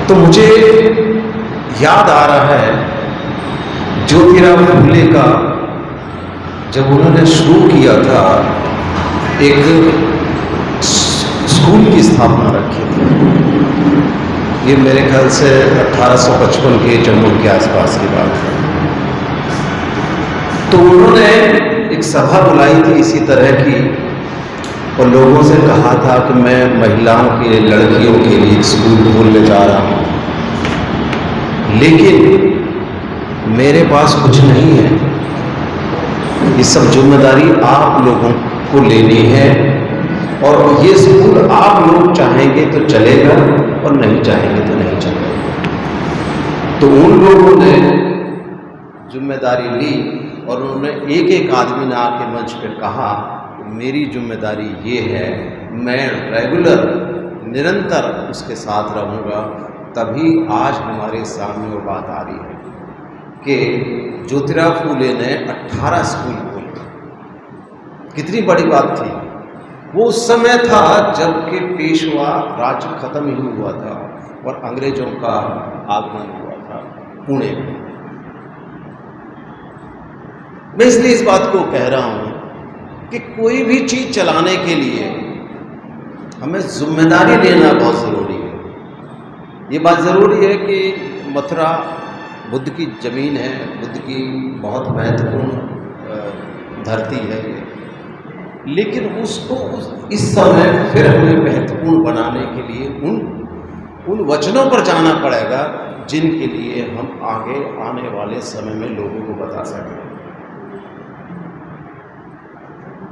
तो मुझे याद आ रहा है ज्योतिराव फूले का, जब उन्होंने शुरू किया था एक स्कूल की स्थापना रखी थी। ये मेरे ख्याल से 1855 के जन्म के आसपास की बात है। तो उन्होंने एक सभा बुलाई थी इसी तरह की, और लोगों से कहा था कि मैं महिलाओं के, लड़कियों के लिए स्कूल खोलने जा रहा हूँ, लेकिन मेरे पास कुछ नहीं है। ये सब जिम्मेदारी आप लोगों को लेनी है, और ये स्कूल आप लोग चाहेंगे तो चलेगा और नहीं चाहेंगे तो नहीं चलेगा। तो उन लोगों ने जिम्मेदारी ली, और उन्होंने एक एक आदमी ने आके मंच पे कहा, मेरी जिम्मेदारी ये है, मैं रेगुलर निरंतर उसके साथ रहूँगा। तभी आज हमारे सामने वो बात आ रही है कि ज्योतिराव फूले ने 18 स्कूल खोले। कितनी बड़ी बात थी। वो उस समय था जबकि पेशवा राज्य खत्म ही हुआ था और अंग्रेजों का आगमन हुआ था पुणे में। मैं इसलिए इस बात को कह रहा हूं कि कोई भी चीज चलाने के लिए हमें जिम्मेदारी लेना बहुत जरूरी है। ये बात जरूरी है कि मथुरा बुद्ध की जमीन है, बुद्ध की बहुत महत्वपूर्ण धरती है, लेकिन उसको इस समय फिर हमें महत्वपूर्ण बनाने के लिए उन वचनों पर जाना पड़ेगा जिनके लिए हम आगे आने वाले समय में लोगों को बता सकें।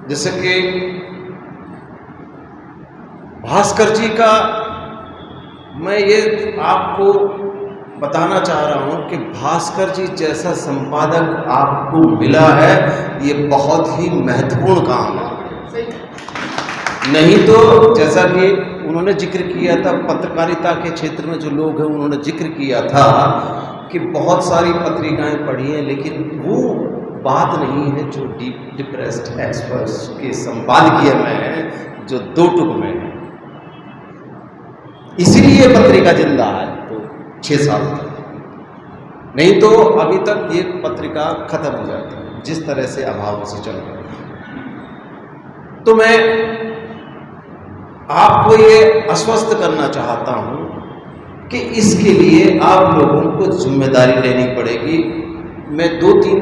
जैसे कि भास्कर जी का मैं ये आपको बताना चाह रहा हूं कि भास्कर जी जैसा संपादक आपको मिला है, ये बहुत ही महत्वपूर्ण काम है। नहीं तो जैसा कि उन्होंने जिक्र किया था, पत्रकारिता के क्षेत्र में जो लोग हैं उन्होंने जिक्र किया था कि बहुत सारी पत्रिकाएं पढ़ी हैं, लेकिन वो बात नहीं है जो डीप डिप्रेस्ड एक्सपर्ट्स के संपादकीय में है, जो 2 टुक में है। इसीलिए पत्रिका जिंदा है तो 6 साल तक, नहीं तो अभी तक ये पत्रिका खत्म हो जाती है जिस तरह से अभाव से चल रहा है। तो मैं आपको ये आश्वस्त करना चाहता हूं कि इसके लिए आप लोगों को जिम्मेदारी लेनी पड़ेगी। मैं 2-3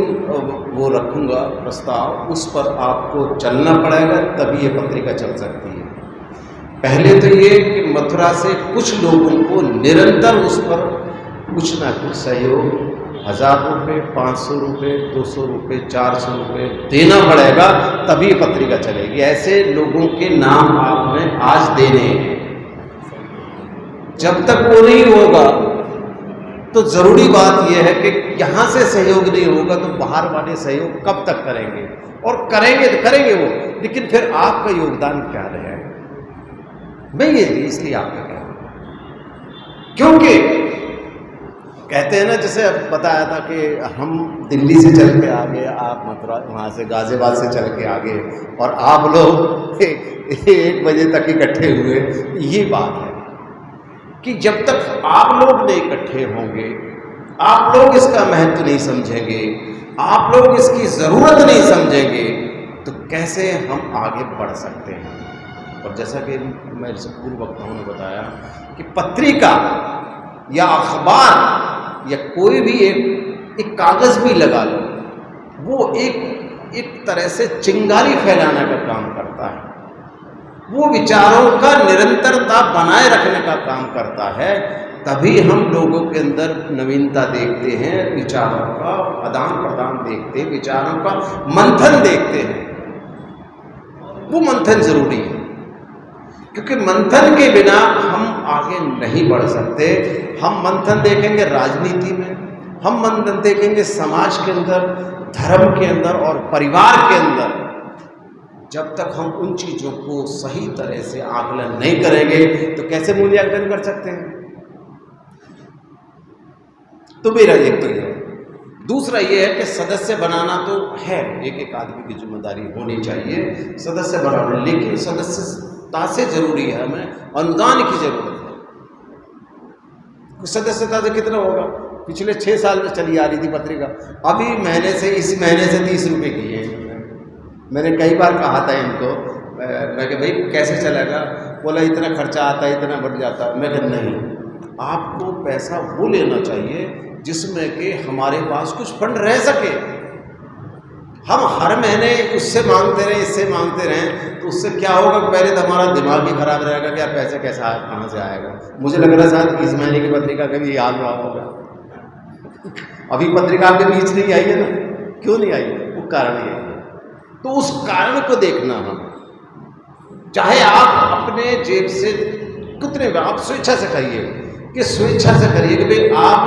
वो रखूंगा प्रस्ताव, उस पर आपको चलना पड़ेगा, तभी ये पत्रिका चल सकती है। पहले तो ये कि मथुरा से कुछ लोगों को निरंतर उस पर कुछ ना कुछ सहयोग, 1000 रुपये, 500 रुपये, 200 रुपये, 400 रुपये देना पड़ेगा, तभी पत्रिका चलेगी। ऐसे लोगों के नाम आपने आज देने हैं। जब तक वो नहीं होगा तो जरूरी बात यह है कि यहां से सहयोग नहीं होगा तो बाहर वाले सहयोग कब तक करेंगे, और करेंगे तो करेंगे वो, लेकिन फिर आपका योगदान क्या रहेगा। मैं ये इसलिए आपको कह रहा हूं क्योंकि कहते हैं ना, जैसे बताया था कि हम दिल्ली से चल के आ गए, आप मथुरा वहाँ से गाजियाबाद से चल के आ गए, और आप लोग 1 बजे तक इकट्ठे हुए। ये बात है कि जब तक आप लोग नहीं इकट्ठे होंगे, आप लोग इसका महत्व नहीं समझेंगे, आप लोग इसकी ज़रूरत नहीं समझेंगे, तो कैसे हम आगे बढ़ सकते हैं। और जैसा कि मेरे से पूर्व वक्ताओं ने बताया कि पत्रिका या अखबार या कोई भी एक कागज़ भी लगा लो, वो एक तरह से चिंगारी फैलाने का काम करता है। वो विचारों का निरंतरता बनाए रखने का काम करता है। तभी हम लोगों के अंदर नवीनता देखते हैं, विचारों का आदान प्रदान देखते हैं, विचारों का मंथन देखते हैं। वो मंथन जरूरी है, क्योंकि मंथन के बिना हम आगे नहीं बढ़ सकते। हम मंथन देखेंगे राजनीति में, हम मंथन देखेंगे समाज के अंदर, धर्म के अंदर और परिवार के अंदर। जब तक हम उन चीज़ों को सही तरह से आकलन नहीं करेंगे तो कैसे मूल्यांकन कर सकते हैं। तो मेरा एक तो ये, दूसरा ये है कि सदस्य बनाना तो है, एक आदमी की जिम्मेदारी होनी चाहिए सदस्य बनाना, लेकिन सदस्यता से जरूरी है हमें अनुदान की जरूरत है। सदस्यता से कितना होगा? पिछले 6 साल में चली आ रही थी पत्रिका, अभी इस महीने से 30 रुपये की है। मैंने कई बार कहा था इनको, मैं कि भाई कैसे चलेगा? बोला इतना खर्चा आता है, इतना बढ़ जाता है। मैं कहा नहीं, आपको पैसा वो लेना चाहिए जिसमें कि हमारे पास कुछ फंड रह सके। हम हर महीने उससे मांगते रहें, इससे मांगते रहें, तो उससे क्या होगा? पहले तो हमारा दिमाग ही खराब रहेगा कि यार पैसे कैसा कहाँ से आएगा। मुझे लग रहा है शायद इस महीने की पत्रिका का भी याद रहा होगा। अभी पत्रिका आपके बीच नहीं आई है ना, क्यों नहीं आई? वो कारण यही है। तो उस कारण को देखना, हम चाहे आप अपने जेब से कितने, आप स्वेच्छा से कहिए कि स्वेच्छा से करिए कि भाई आप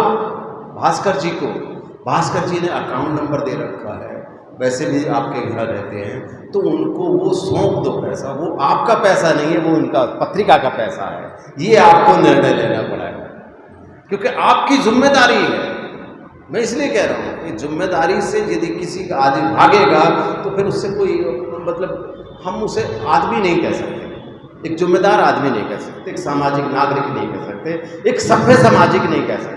भास्कर जी ने अकाउंट नंबर दे रखा है, वैसे भी आपके घर रहते हैं, तो उनको वो सौंप दो पैसा। वो आपका पैसा नहीं है, वो उनका पत्रिका का पैसा है। ये आपको निर्णय लेना पड़ेगा, क्योंकि आपकी जिम्मेदारी है। मैं इसलिए कह रहा हूँ कि जिम्मेदारी से यदि किसी का आदमी भागेगा तो फिर उससे कोई मतलब हम उसे आदमी नहीं कह सकते, एक जिम्मेदार आदमी नहीं कह सकते, एक सामाजिक नागरिक नहीं कह सकते, एक सभ्य सामाजिक नहीं कह सकते।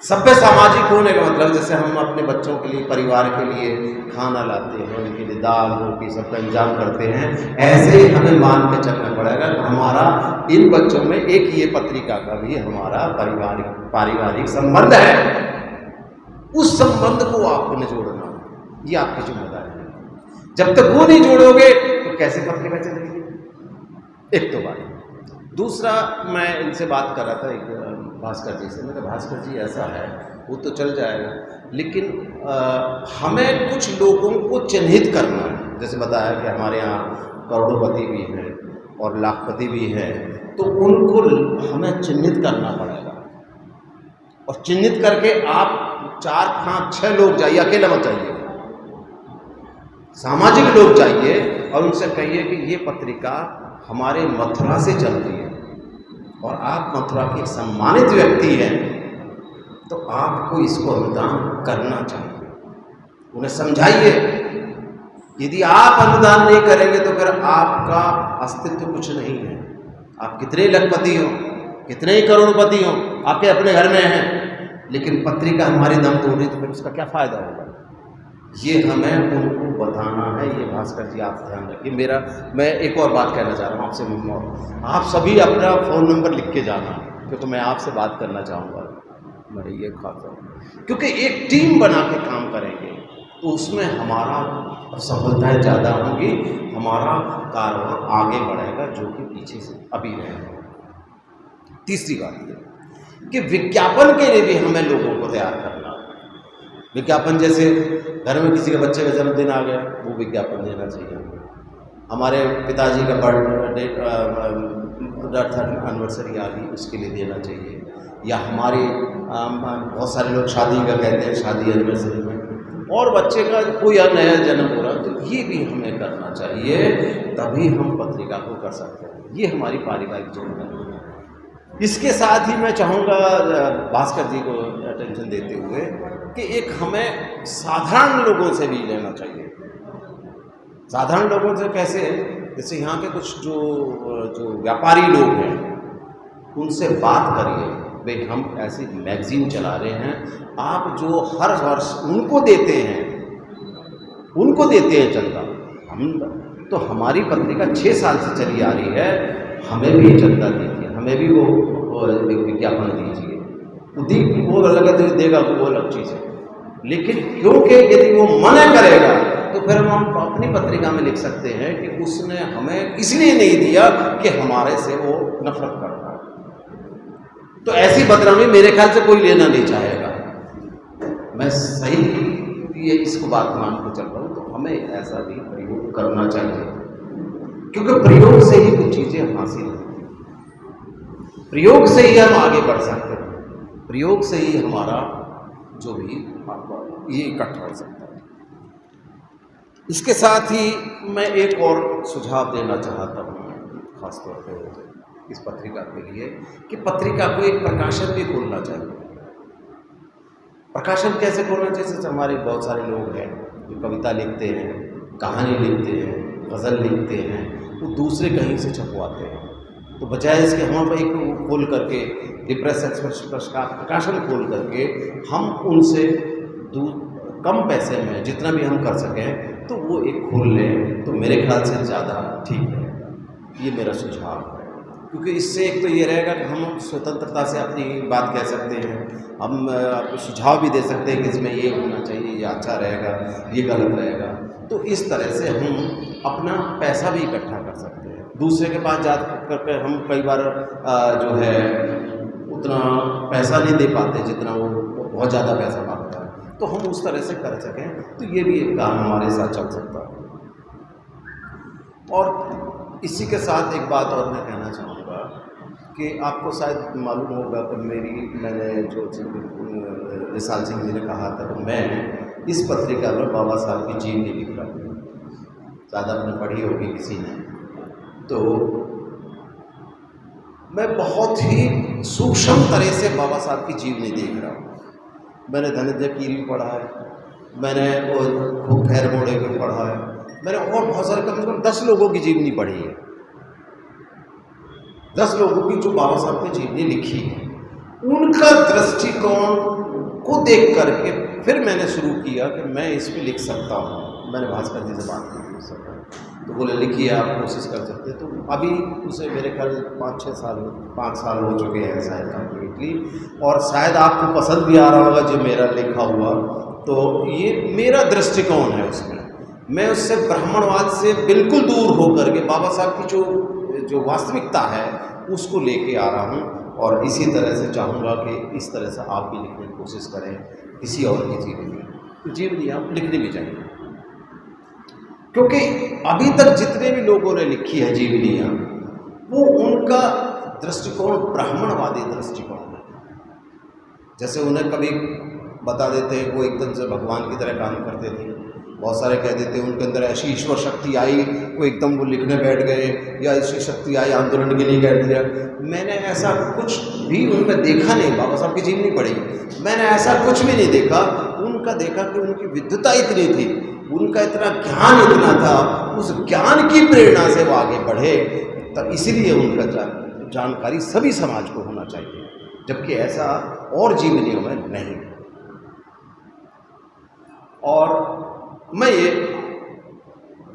सभ्य सामाजिक होने का मतलब जैसे हम अपने बच्चों के लिए, परिवार के लिए खाना लाते हैं, उनके लिए दाल रोटी सबका इंतजाम करते हैं, ऐसे ही हमें मान के चलना पड़ेगा कि हमारा इन बच्चों में एक ये पत्रिका का भी हमारा पारिवारिक संबंध है। उस संबंध को आपको निचोड़ना, ये आपकी जिम्मेदारी है। जब तक वो नहीं जोड़ोगे तो कैसे पत्रिका चलेगी? एक तो बात। दूसरा, मैं इनसे बात कर रहा था एक भास्कर जी से, मैंने भास्कर जी ऐसा है वो तो चल जाएगा, लेकिन हमें कुछ लोगों को चिन्हित करना है। जैसे बताया कि हमारे यहाँ करोड़पति भी हैं और लाखपति भी हैं, तो उनको हमें चिन्हित करना पड़ेगा। और चिन्हित करके आप 4, 5, 6 लोग जाइए, अकेला मत जाइए, सामाजिक लोग जाइए और उनसे कहिए कि ये पत्रिका हमारे मथुरा से चल रही है और आप मथुरा के सम्मानित व्यक्ति हैं, तो आपको इसको अनुदान करना चाहिए। उन्हें समझाइए। यदि आप अनुदान नहीं करेंगे तो फिर आपका अस्तित्व कुछ नहीं है। आप कितने लखपति हो, कितने ही करोड़पति हो, आपके अपने घर में हैं, लेकिन पत्रिका हमारी दम तोड़ रही तो फिर उसका क्या फायदा होगा? ये हमें उनको बताना है। ये भास्कर जी आप ध्यान रखिए। मैं एक और बात कहना चाह रहा हूँ आपसे, आप सभी अपना फ़ोन नंबर लिख के जाना, क्योंकि मैं आपसे बात करना चाहूँगा। मैं ये खाता हूँ, क्योंकि एक टीम बना के काम करेंगे तो उसमें हमारा सफलताएं ज़्यादा होंगी, हमारा कारोबार आगे बढ़ेगा, जो कि पीछे से अभी रहेगा। तीसरी बात ये कि विज्ञापन के लिए भी हमें लोगों को तैयार करना है। विज्ञापन जैसे घर में किसी के बच्चे का जन्मदिन आ गया, वो विज्ञापन देना चाहिए। हमारे पिताजी का बर्थडे एनिवर्सरी आ गई, उसके लिए देना चाहिए। या हमारे बहुत सारे लोग शादी का कहते हैं, शादी एनिवर्सरी में, और बच्चे का कोई नया जन्म हो रहा, तो ये भी हमें करना चाहिए, तभी हम पत्रिका को कर सकते हैं। ये हमारी पारिवारिक जिम्मेदारी है। इसके साथ ही मैं चाहूँगा भास्कर जी को अटेंशन देते हुए कि एक हमें साधारण लोगों से भी लेना चाहिए। साधारण लोगों से कैसे? जैसे यहाँ के कुछ जो व्यापारी लोग हैं, उनसे बात करिए, भाई हम ऐसी मैगजीन चला रहे हैं, आप जो हर वर्ष उनको देते हैं चंदा, हम तो हमारी पत्रिका 6 साल से चली आ रही है, हमें भी चंदा दीजिए, हमें भी वो विज्ञापन दीजिए। वो अलग देगा, वो अलग चीज़ है, लेकिन क्योंकि यदि वो मना करेगा तो फिर हम अपनी पत्रिका में लिख सकते हैं कि उसने हमें इसलिए नहीं दिया कि हमारे से वो नफरत करता है। तो ऐसी बदनामी मेरे ख्याल से कोई लेना नहीं चाहेगा। मैं सही ये इसको बात मान के चल रहा हूँ, तो हमें ऐसा भी प्रयोग करना चाहिए, क्योंकि प्रयोग से ही कुछ चीज़ें हासिल होती हैं, प्रयोग से ही हम आगे बढ़ सकते हैं, प्रयोग से ही हमारा जो भी ये इकट्ठा हो सकता है। इसके साथ ही मैं एक और सुझाव देना चाहता हूँ, खासतौर पर इस पत्रिका के लिए, कि पत्रिका को एक प्रकाशन भी खोलना चाहिए। प्रकाशन कैसे खोलना चाहिए? जैसे हमारे बहुत सारे लोग हैं जो कविता लिखते हैं, कहानी लिखते हैं, गज़ल लिखते हैं, वो दूसरे कहीं से छपवाते हैं, तो बजाय इसके हम एक खोल करके डिप्रेस एक्सप्रेस का प्रकाशन खोल करके हम उनसे कम पैसे में जितना भी हम कर सकें तो वो एक खोल लें तो मेरे ख्याल से ज़्यादा ठीक है। ये मेरा सुझाव है, क्योंकि इससे एक तो ये रहेगा कि हम स्वतंत्रता से अपनी बात कह सकते हैं, हम आपको सुझाव भी दे सकते हैं कि इसमें ये होना चाहिए, ये अच्छा रहेगा, ये गलत रहेगा। तो इस तरह से हम अपना पैसा भी इकट्ठा कर सकते हैं। दूसरे के पास जा करके हम कई बार जो है उतना पैसा नहीं दे पाते जितना वो बहुत ज़्यादा पैसा मांगता है, तो हम उस तरह से कर सकें तो ये भी एक काम हमारे साथ चल सकता है। और इसी के साथ एक बात और मैं कहना चाहूँगा कि आपको शायद मालूम होगा कि मैंने जो विशाल सिंह जी ने कहा था कि मैं इस पत्रिका में बाबा साहब की जीवनी लिख रहा हूँ, ज़्यादा आपने पढ़ी होगी किसी ने, तो मैं बहुत ही सूक्ष्म तरह से बाबा साहब की जीवनी देख रहा हूँ। मैंने धनंजय कील पढ़ा है, मैंने वो खैर मोड़े को पढ़ा है, मैंने और बहुत सारे कम से कम 10 लोगों की जीवनी पढ़ी है, 10 लोगों की जो बाबा साहब की जीवनी लिखी है, उनका दृष्टिकोण को देख करके फिर मैंने शुरू किया कि मैं इस पर लिख सकता हूँ। मैंने भास्कर जी से बात की उस समय, तो बोले लिखिए, आप कोशिश कर सकते हैं। तो अभी उसे मेरे ख्याल 5 साल हो चुके हैं शायद कम्प्लीटली, और शायद आपको पसंद भी आ रहा होगा जो मेरा लिखा हुआ। तो ये मेरा दृष्टिकोण है, उसमें मैं उससे ब्राह्मणवाद से बिल्कुल दूर होकर के बाबा साहब की जो वास्तविकता है उसको लेके आ रहा हूँ। और इसी तरह से चाहूँगा कि इस तरह से आप भी लिखने की कोशिश करें किसी और की जीवनी, तो जीवनी आप लिखनी भी चाहिए, क्योंकि अभी तक जितने भी लोगों ने लिखी है जीवनियाँ, वो उनका दृष्टिकोण ब्राह्मणवादी दृष्टिकोण है। जैसे उन्हें कभी बता देते हैं वो एकदम से भगवान की तरह काम करते थे, बहुत सारे कह देते हैं उनके अंदर ऐसी ईश्वर शक्ति आई, वो एकदम वो लिखने बैठ गए, या ऐसी शक्ति आई आंदोलन के लिए कह दिया। मैंने ऐसा कुछ भी उनमें देखा नहीं, बाबा साहब की जीवनी पढ़ी, मैंने ऐसा कुछ भी नहीं देखा। उनका देखा कि उनकी विद्वता इतनी थी, उनका इतना ज्ञान इतना था, उस ज्ञान की प्रेरणा से वो आगे बढ़े, तब इसीलिए उनका जानकारी सभी समाज को होना चाहिए, जबकि ऐसा और जीवनियों में नहीं। और मैं ये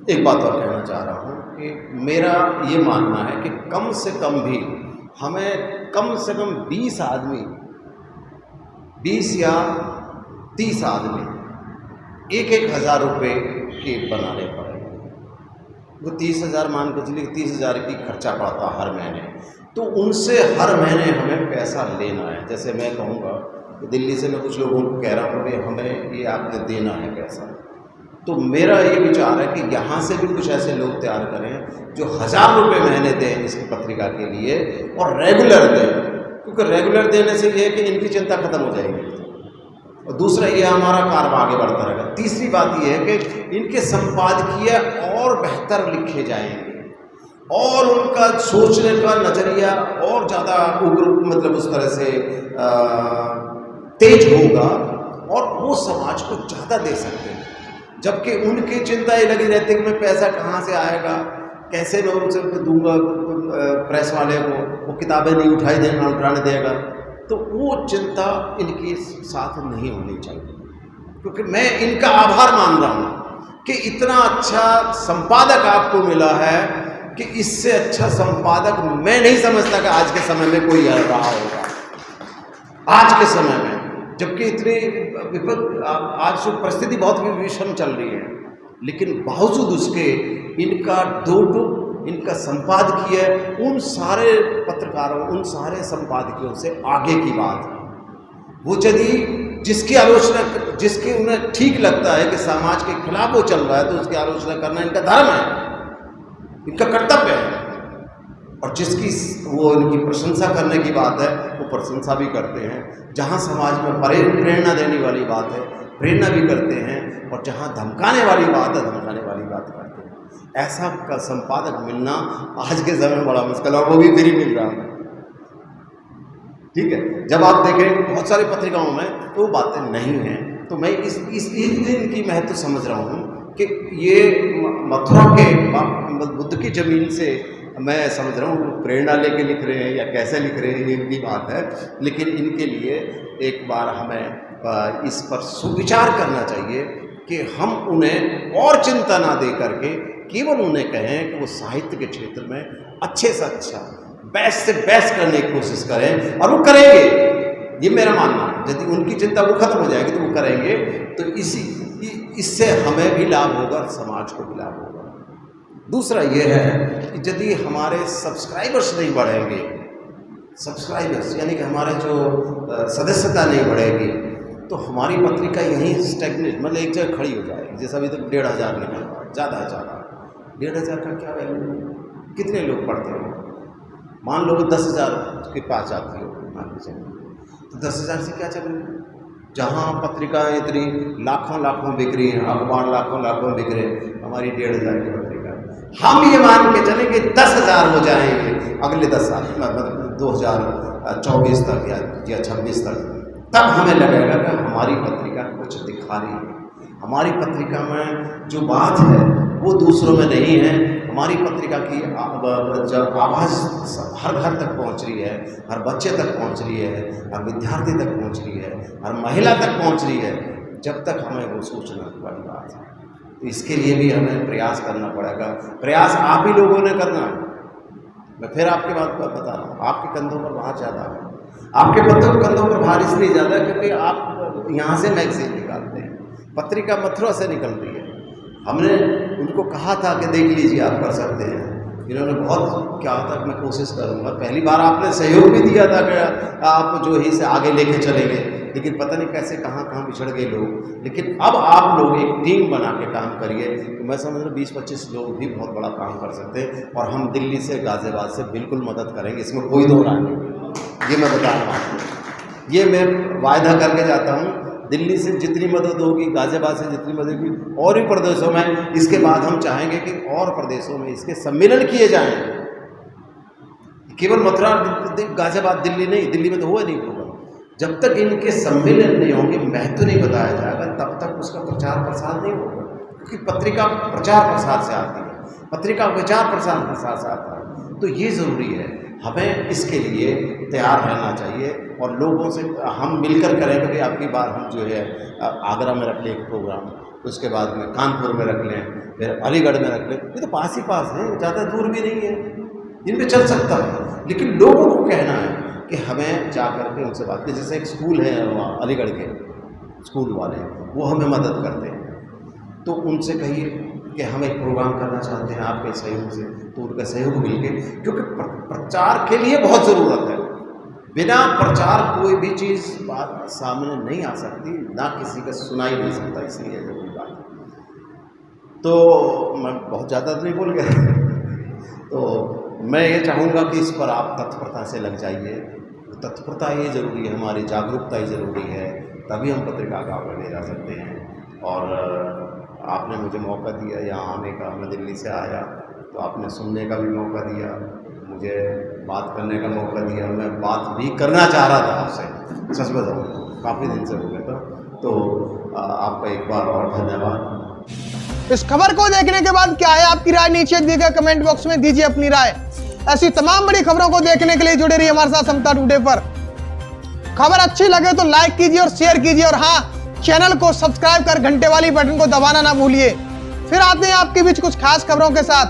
एक बात और कहना चाह रहा हूँ कि मेरा ये मानना है कि कम से कम भी हमें कम से कम 20 आदमी, 20 या 30 आदमी 1-1 हज़ार रुपये के बनाने पड़ेंगे। वो 30,000 मान के चलिए 30,000 की खर्चा पड़ता हर महीने, तो उनसे हर महीने हमें पैसा लेना है। जैसे मैं कहूँगा कि दिल्ली से मैं कुछ लोगों को कह रहा हूँ कि हमें ये आपने देना है पैसा, तो मेरा ये विचार है कि यहाँ से भी कुछ ऐसे लोग तैयार करें जो 1000 रुपये महीने दें इस पत्रिका के लिए, और रेगुलर दें, क्योंकि रेगुलर देने से ये है कि इनकी चिंता खत्म हो जाएगी, और दूसरा ये हमारा कारोबार आगे बढ़ता रहेगा। तीसरी बात ये है कि इनके संपादकीय और बेहतर लिखे जाएंगे, और उनका सोचने का नज़रिया और ज़्यादा उग्र, मतलब उस तरह से तेज होगा, और वो समाज को ज़्यादा दे सकते हैं। जबकि उनकी चिंता ये लगी रहती है कि मैं पैसा कहाँ से आएगा, कैसे मैं उनसे दूंगा प्रेस वाले को, वो किताबें नहीं उठाने देगा, तो वो चिंता इनके साथ नहीं होनी चाहिए। क्योंकि मैं इनका आभार मान रहा हूँ कि इतना अच्छा संपादक आपको मिला है कि इससे अच्छा संपादक मैं नहीं समझता कि आज के समय में कोई रहा होगा, आज के समय में। जबकि इतनी आज जो परिस्थिति बहुत विषम चल रही है, लेकिन बावजूद उसके इनका संपादकीय उन सारे पत्रकारों, उन सारे संपादकियों से आगे की बात है। वो यदि जिसकी आलोचना, जिसके उन्हें ठीक लगता है कि समाज के खिलाफ वो चल रहा है, तो उसकी आलोचना करना इनका धर्म है, इनका कर्तव्य है। और जिसकी वो इनकी प्रशंसा करने की बात है, वो प्रशंसा भी करते हैं। जहाँ समाज में प्रेरणा देने वाली बात है, प्रेरणा भी करते हैं, और जहाँ धमकाने वाली बात है, धमकाने वाली बात करते हैं। ऐसा का संपादक मिलना आज के समय में बड़ा मुश्किल है, और वो भी फ्री मिल रहा है। ठीक है, जब आप देखें बहुत सारी पत्रिकाओं में तो वो बातें नहीं हैं। तो मैं इस दिन की महत्व समझ रहा हूँ कि ये मथुरा के बुद्ध की ज़मीन से मैं समझ रहा हूँ प्रेरणा लेके लिख रहे हैं या कैसे लिख रहे हैं ये इनकी बात है, लेकिन इनके लिए एक बार हमें इस पर सुविचार करना चाहिए कि हम उन्हें और चिंता ना दे करके केवल उन्हें कहें कि वो साहित्य के क्षेत्र में अच्छे से अच्छा, बेस्ट से बेस्ट करने की कोशिश करें, और वो करेंगे, ये मेरा मानना है। यदि उनकी चिंता वो खत्म हो जाएगी तो वो करेंगे, तो इससे हमें भी लाभ होगा, समाज को भी लाभ होगा। दूसरा ये है कि यदि हमारे सब्सक्राइबर्स नहीं बढ़ेंगे, सब्सक्राइबर्स यानी कि हमारे जो सदस्यता नहीं बढ़ेगी, तो हमारी पत्रिका यहीं स्टैग्नेट, मतलब एक जगह खड़ी हो जाएगी। जैसे अभी तक 1500 निकल रहा है, ज़्यादा है ज़्यादा। 1500 का क्या वैल्यू, कितने लोग पढ़ते हो? मान लो 10,000 के पास जाती हो, मान लीजिए, तो 10,000 से क्या चल रही है? जहाँ पत्रिकाएँ इतनी लाखों बिक रही हैं, अखबार लाखों बिक रहे हैं, हमारी 1,500 की पत्रिका। हम ये मान के चलें कि 10,000 हो जाएंगे अगले 10 साल, मतलब 2024 तक या 26 तक, तब हमें लगेगा कि हमारी पत्रिका कुछ दिखा रही है, हमारी पत्रिका में जो बात है वो दूसरों में नहीं है, हमारी पत्रिका की आवाज़ हर घर तक पहुंच रही है, हर बच्चे तक पहुंच रही है, हर विद्यार्थी तक पहुंच रही है, हर महिला तक पहुंच रही है। जब तक हमें वो सोचना बड़ी बात है, तो इसके लिए भी हमें प्रयास करना पड़ेगा। प्रयास आप ही लोगों ने करना है। मैं फिर आपके बात बता रहा हूँ, आपके कंधों पर भार ज़्यादा है। आपके कंधों पर भार इसलिए ज़्यादा है क्योंकि आप यहाँ से मैगजीन निकालते हैं, पत्रिका मथुरा से निकल रही है। हमने उनको कहा था कि देख लीजिए आप कर सकते हैं, इन्होंने बहुत क्या तक मैं कोशिश करूँगा। पहली बार आपने सहयोग भी दिया था कि आप जो है इसे आगे लेके चलेंगे, लेकिन पता नहीं कैसे कहाँ बिछड़ गए लोग। लेकिन अब आप लोग एक टीम बना के काम करिए, तो मैं समझ रहा 20-25 लोग भी बहुत बड़ा काम कर सकते हैं, और हम दिल्ली से गाज़ियाबाद से बिल्कुल मदद करेंगे, इसमें कोई दो राय नहीं। ये मैं बता रहा हूँ, ये मैं वायदा करके जाता हूँ। दिल्ली से जितनी मदद होगी, गाज़ियाबाद से जितनी मदद होगी, और भी प्रदेशों में, इसके बाद हम चाहेंगे कि और प्रदेशों में इसके सम्मेलन किए जाएं। केवल मथुरा, गाज़ियाबाद, दिल्ली नहीं, दिल्ली में तो हुआ नहीं प्रोग्राम। जब तक इनके सम्मेलन नहीं होंगे, महत्व नहीं बताया जाएगा, तब तक उसका प्रचार प्रसार नहीं होगा। क्योंकि पत्रिका प्रचार प्रसार से आती है, पत्रिका विचार प्रसार से आता है, तो ये ज़रूरी है। हमें इसके लिए तैयार रहना चाहिए, और लोगों से हम मिलकर करें। क्योंकि आपकी बार हम जो है आगरा में रख लें एक प्रोग्राम, उसके बाद में कानपुर में रख लें, फिर अलीगढ़ में रख लें। ये तो पास ही पास है, ज़्यादा दूर भी नहीं है, इनमें चल सकता है। लेकिन लोगों को कहना है कि हमें जा कर के उनसे बात करें। जैसे एक स्कूल है वहाँ अलीगढ़ के स्कूल वाले, वो हमें मदद करते हैं, तो उनसे कहिए कि हम एक प्रोग्राम करना चाहते हैं आपके सहयोग से, तो उनका सहयोग मिलके, क्योंकि प्रचार के लिए बहुत ज़रूरत है। बिना प्रचार कोई भी चीज़ बात सामने नहीं आ सकती, ना किसी का सुनाई नहीं सकता, इसलिए जरूरी बात है। तो मैं बहुत ज़्यादा तो नहीं बोल गया तो मैं ये चाहूँगा कि इस पर आप तत्परता से लग जाइए। तत्परता ये ज़रूरी है, हमारी जागरूकता ही ज़रूरी है, तभी हम पत्रिका का आगे ले जा सकते हैं। और आपने मुझे मौका दिया यहाँ आने का, मैं दिल्ली से आया, तो आपने सुनने का भी मौका दिया, मुझे बात करने का मौका दिया। मैं बात भी करना चाह रहा था आपसे, सच बताऊँ, काफ़ी दिन से हो गया था। तो आपका एक बार और धन्यवाद। इस खबर को देखने के बाद क्या है आपकी राय, नीचे दिए गए कमेंट बॉक्स में दीजिए अपनी राय। ऐसी तमाम बड़ी खबरों को देखने के लिए जुड़े रहिए हमारे साथ समता टुडे पर। खबर अच्छी लगे तो लाइक कीजिए और शेयर कीजिए, और हाँ, चैनल को सब्सक्राइब कर घंटे वाली बटन को दबाना ना भूलिए। फिर आते हैं आपके बीच कुछ खास खबरों के साथ,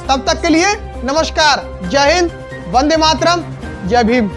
तब तक के लिए नमस्कार, जय हिंद, वंदे मातरम, जय भीम।